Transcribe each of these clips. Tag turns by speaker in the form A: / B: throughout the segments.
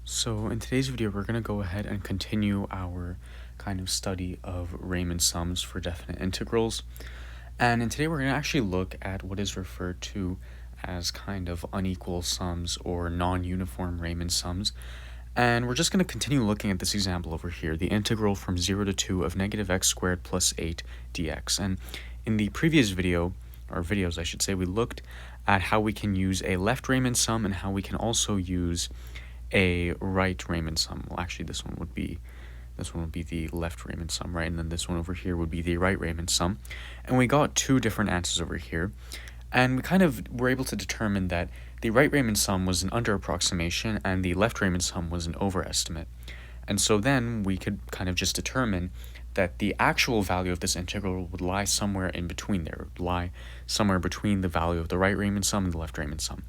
A: So in today's video, we're going to go ahead and continue our kind of study of Riemann sums for definite integrals. And today we're going to actually look at what is referred to as kind of unequal sums or non-uniform Riemann sums. And we're just going to continue looking at this example over here, the integral from 0 to 2 of negative x squared plus 8 dx. And in the previous video, or videos I should say, we looked at how we can use a left Riemann sum and how we can also use a right Riemann sum. Well, actually, this one would be the left Riemann sum, right? And then this one over here would be the right Riemann sum. And we got two different answers over here. And we kind of were able to determine that the right Riemann sum was an under approximation and the left Riemann sum was an overestimate. And so then we could kind of just determine that the actual value of this integral would lie somewhere in between there, would lie somewhere between the value of the right Riemann sum and the left Riemann sum.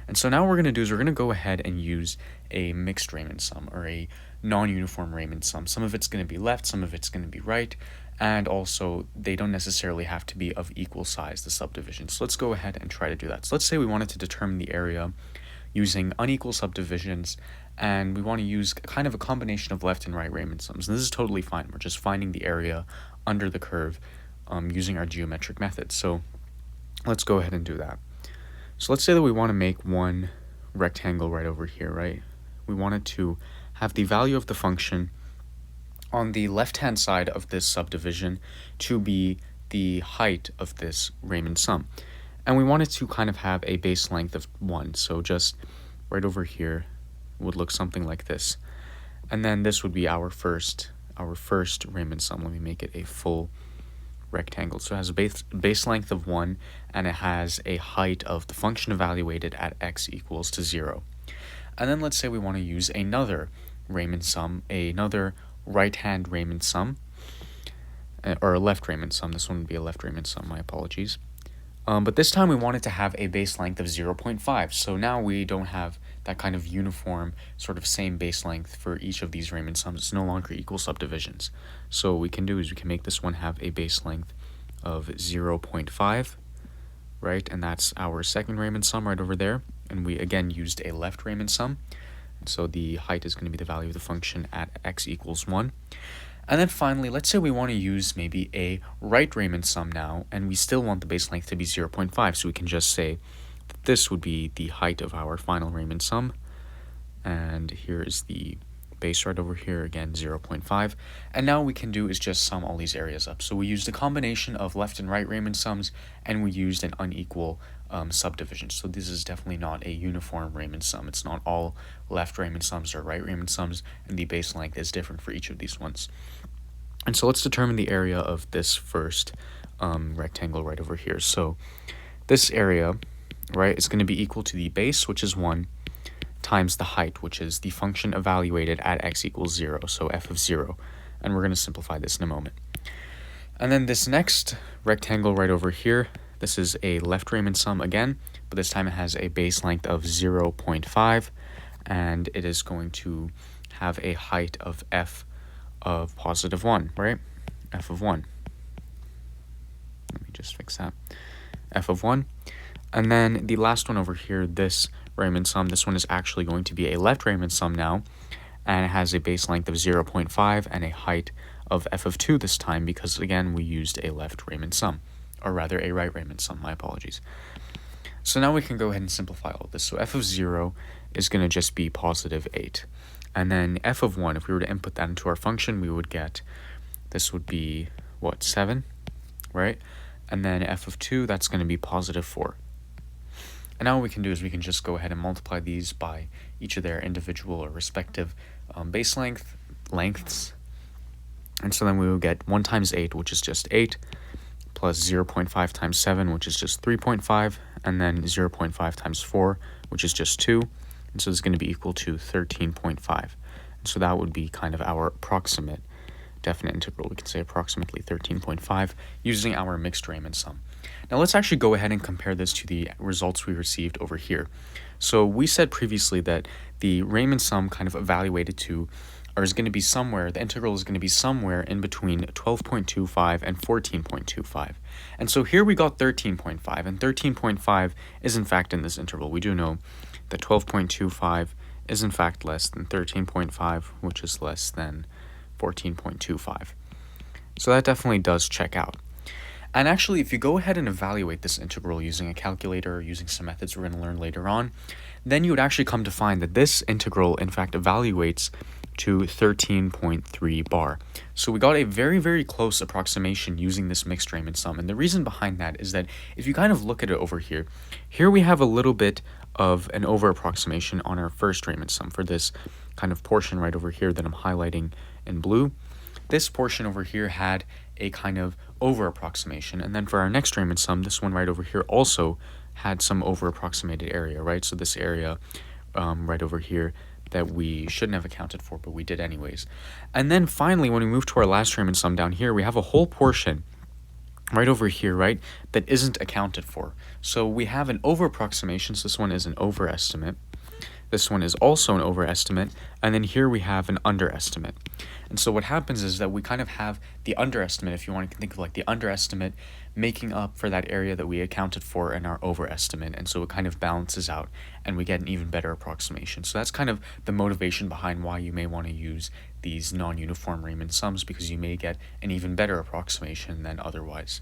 A: And so now what we're going to do is we're going to go ahead and use a mixed Riemann sum, or a non-uniform Riemann sum. Some of it's going to be left, some of it's going to be right, and also they don't necessarily have to be of equal size, the subdivisions. So let's go ahead and try to do that. So let's say we wanted to determine the area using unequal subdivisions, and we want to use kind of a combination of left and right Riemann sums. And this is totally fine. We're just finding the area under the curve using our geometric method. So let's go ahead and do that. So let's say that we want to make one rectangle right over here, right? We wanted to have the value of the function on the left-hand side of this subdivision to be the height of this Riemann sum. And we wanted to kind of have a base length of 1. So just right over here would look something like this. And then this would be our first Riemann sum. Let me make it a full rectangle. So it has a base length of 1, and it has a height of the function evaluated at x equals to 0. And then let's say we want to use another Riemann sum, another right-hand Riemann sum, or a left Riemann sum. This one would be a left Riemann sum, my apologies. But this time we wanted to have a base length of 0.5. So now we don't have that kind of uniform sort of same base length for each of these Riemann sums. It's no longer equal subdivisions. So what we can do is we can make this one have a base length of 0.5, right? And that's our second Riemann sum right over there. And we again used a left Riemann sum. And so the height is going to be the value of the function at x equals 1. And then finally, let's say we want to use maybe a right Riemann sum now, and we still want the base length to be 0.5, so we can just say that this would be the height of our final Riemann sum, and here is the base right over here, again 0.5, and now what we can do is just sum all these areas up. So we used a combination of left and right Riemann sums, and we used an unequal subdivision. So this is definitely not a uniform Riemann sum. It's not all left Riemann sums or right Riemann sums, and the base length is different for each of these ones. And so let's determine the area of this first rectangle right over here. So this area, right, is going to be equal to the base, which is 1, times the height, which is the function evaluated at x equals 0, so f of 0. And we're going to simplify this in a moment. And then this next rectangle right over here, this is a left Riemann sum again, but this time it has a base length of 0.5, and it is going to have a height of f of positive 1, right? F of 1. Let me just fix that. F of 1. And then the last one over here, this Riemann sum, this one is actually going to be a left Riemann sum now, and it has a base length of 0.5 and a height of f of 2 this time, because again we used a left Riemann sum, or rather a right Riemann sum, my apologies. So now we can go ahead and simplify all of this. So f of 0 is going to just be positive 8. And then f of 1, if we were to input that into our function, we would get, this would be, what, 7, right? And then f of 2, that's going to be positive 4. And now what we can do is we can just go ahead and multiply these by each of their individual or respective base lengths. And so then we will get 1 times 8, which is just 8, plus 0.5 times 7, which is just 3.5, and then 0.5 times 4, which is just 2. And so it's going to be equal to 13.5. And so that would be kind of our approximate definite integral. We can say approximately 13.5 using our mixed Riemann sum. Now let's actually go ahead and compare this to the results we received over here. So we said previously that the Riemann sum kind of evaluated to, or is going to be somewhere, the integral is going to be somewhere in between 12.25 and 14.25. And so here we got 13.5, and 13.5 is in fact in this interval. We do know that 12.25 is in fact less than 13.5, which is less than 14.25. So that definitely does check out. And actually, if you go ahead and evaluate this integral using a calculator or using some methods we're going to learn later on, then you would actually come to find that this integral, in fact, evaluates to 13.3 bar. So we got a very, very close approximation using this mixed Riemann sum. And the reason behind that is that if you kind of look at it over here, here we have a little bit of an over approximation on our first Riemann sum for this kind of portion right over here that I'm highlighting in blue. This portion over here had a kind of over approximation, and then for our next Riemann sum, this one right over here also had some over approximated area, right? So this area right over here that we shouldn't have accounted for, but we did anyways. And then finally, when we move to our last Riemann sum down here, we have a whole portion right over here, right, that isn't accounted for. So we have an over approximation, so this one is an overestimate. This one is also an overestimate, and then here we have an underestimate. And so what happens is that we kind of have the underestimate, if you want to think of like the underestimate, making up for that area that we accounted for in our overestimate, and so it kind of balances out, and we get an even better approximation. So that's kind of the motivation behind why you may want to use these non-uniform Riemann sums, because you may get an even better approximation than otherwise.